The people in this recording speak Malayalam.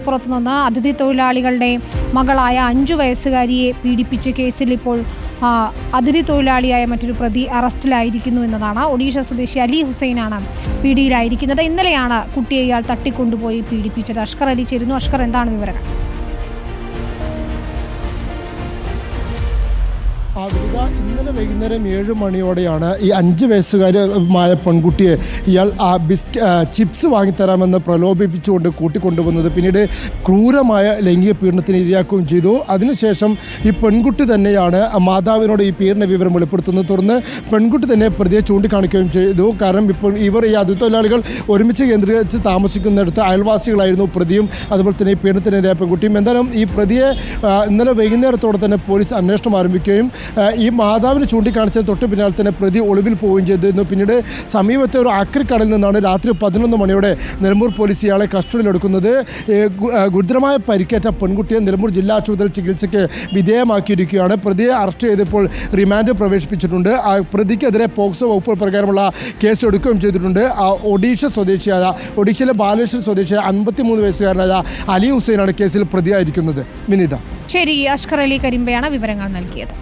പുറത്തുനിന്ന് അതിഥി തൊഴിലാളികളുടെ മകളായ 5 വയസ്സുകാരിയെ പീഡിപ്പിച്ച കേസിൽ ഇപ്പോൾ അതിഥി തൊഴിലാളിയായ മറ്റൊരു പ്രതി അറസ്റ്റിലായിരിക്കുന്നു എന്നതാണ്. ഒഡീഷ സ്വദേശി അലി ഹുസൈനാണ് പിടിയിലായിരിക്കുന്നത്. ഇന്നലെയാണ് കുട്ടിയെ ഇയാൾ തട്ടിക്കൊണ്ടുപോയി പീഡിപ്പിച്ചത്. അഷ്കർ അലി ചേരുന്നു. അഷ്കർ, എന്താണ് വിവരങ്ങൾ? ഇന്നലെ വൈകുന്നേരം 7 മണിയോടെയാണ് ഈ 5 വയസ്സുകാരമായ പെൺകുട്ടിയെ ഇയാൾ ചിപ്സ് വാങ്ങിത്തരാമെന്ന് പ്രലോഭിപ്പിച്ചുകൊണ്ട് കൂട്ടിക്കൊണ്ടുവന്നത്. പിന്നീട് ക്രൂരമായ ലൈംഗിക പീഡനത്തിന് ഇരയാക്കുകയും ചെയ്തു. അതിനുശേഷം ഈ പെൺകുട്ടി തന്നെയാണ് മാതാവിനോട് ഈ പീഡന വിവരം വെളിപ്പെടുത്തുന്നത്. തുടർന്ന് പെൺകുട്ടി തന്നെ പ്രതിയെ ചൂണ്ടിക്കാണിക്കുകയും ചെയ്തു. കാരണം ഇപ്പോൾ ഇവർ ഈ അതിഥി തൊഴിലാളികൾ ഒരുമിച്ച് കേന്ദ്രീകരിച്ച് താമസിക്കുന്നിടത്ത് അയൽവാസികളായിരുന്നു പ്രതിയും അതുപോലെ തന്നെ ഈ പീഡനത്തിനിരയായ പെൺകുട്ടിയും. എന്തായാലും ഈ പ്രതിയെ ഇന്നലെ വൈകുന്നേരത്തോടെ തന്നെ പോലീസ് അന്വേഷണം ആരംഭിക്കുകയും ഈ മാതാവിന് ചൂണ്ടിക്കാണിച്ചത് തൊട്ട് പിന്നാലെ തന്നെ പ്രതി ഒളിവിൽ പോവുകയും ചെയ്തിരുന്നു. പിന്നീട് സമീപത്തെ ഒരു ആക്രിക്കടയിൽ നിന്നാണ് രാത്രി 11 മണിയോടെ നിലമ്പൂർ പോലീസ് ഇയാളെ കസ്റ്റഡിയിലെടുക്കുന്നത്. ഗുരുതരമായ പരിക്കേറ്റ പെൺകുട്ടിയെ നിലമ്പൂർ ജില്ലാ ആശുപത്രിയിൽ ചികിത്സയ്ക്ക് വിധേയമാക്കിയിരിക്കുകയാണ്. പ്രതിയെ അറസ്റ്റ് ചെയ്തപ്പോൾ റിമാൻഡ് പ്രവേശിപ്പിച്ചിട്ടുണ്ട്. പ്രതിക്കെതിരെ പോക്സോ വകുപ്പ് പ്രകാരമുള്ള കേസ് എടുക്കുകയും ചെയ്തിട്ടുണ്ട്. ഒഡീഷയിലെ ബാലേശ്വർ സ്വദേശിയായ 53 വയസ്സുകാരനായ അലി ഹുസൈനാണ് കേസിൽ പ്രതിയായിരിക്കുന്നത്. വിനീത. ശരി, അഷ്കർ അലി കരിമ്പയാണ് വിവരങ്ങൾ നൽകിയത്.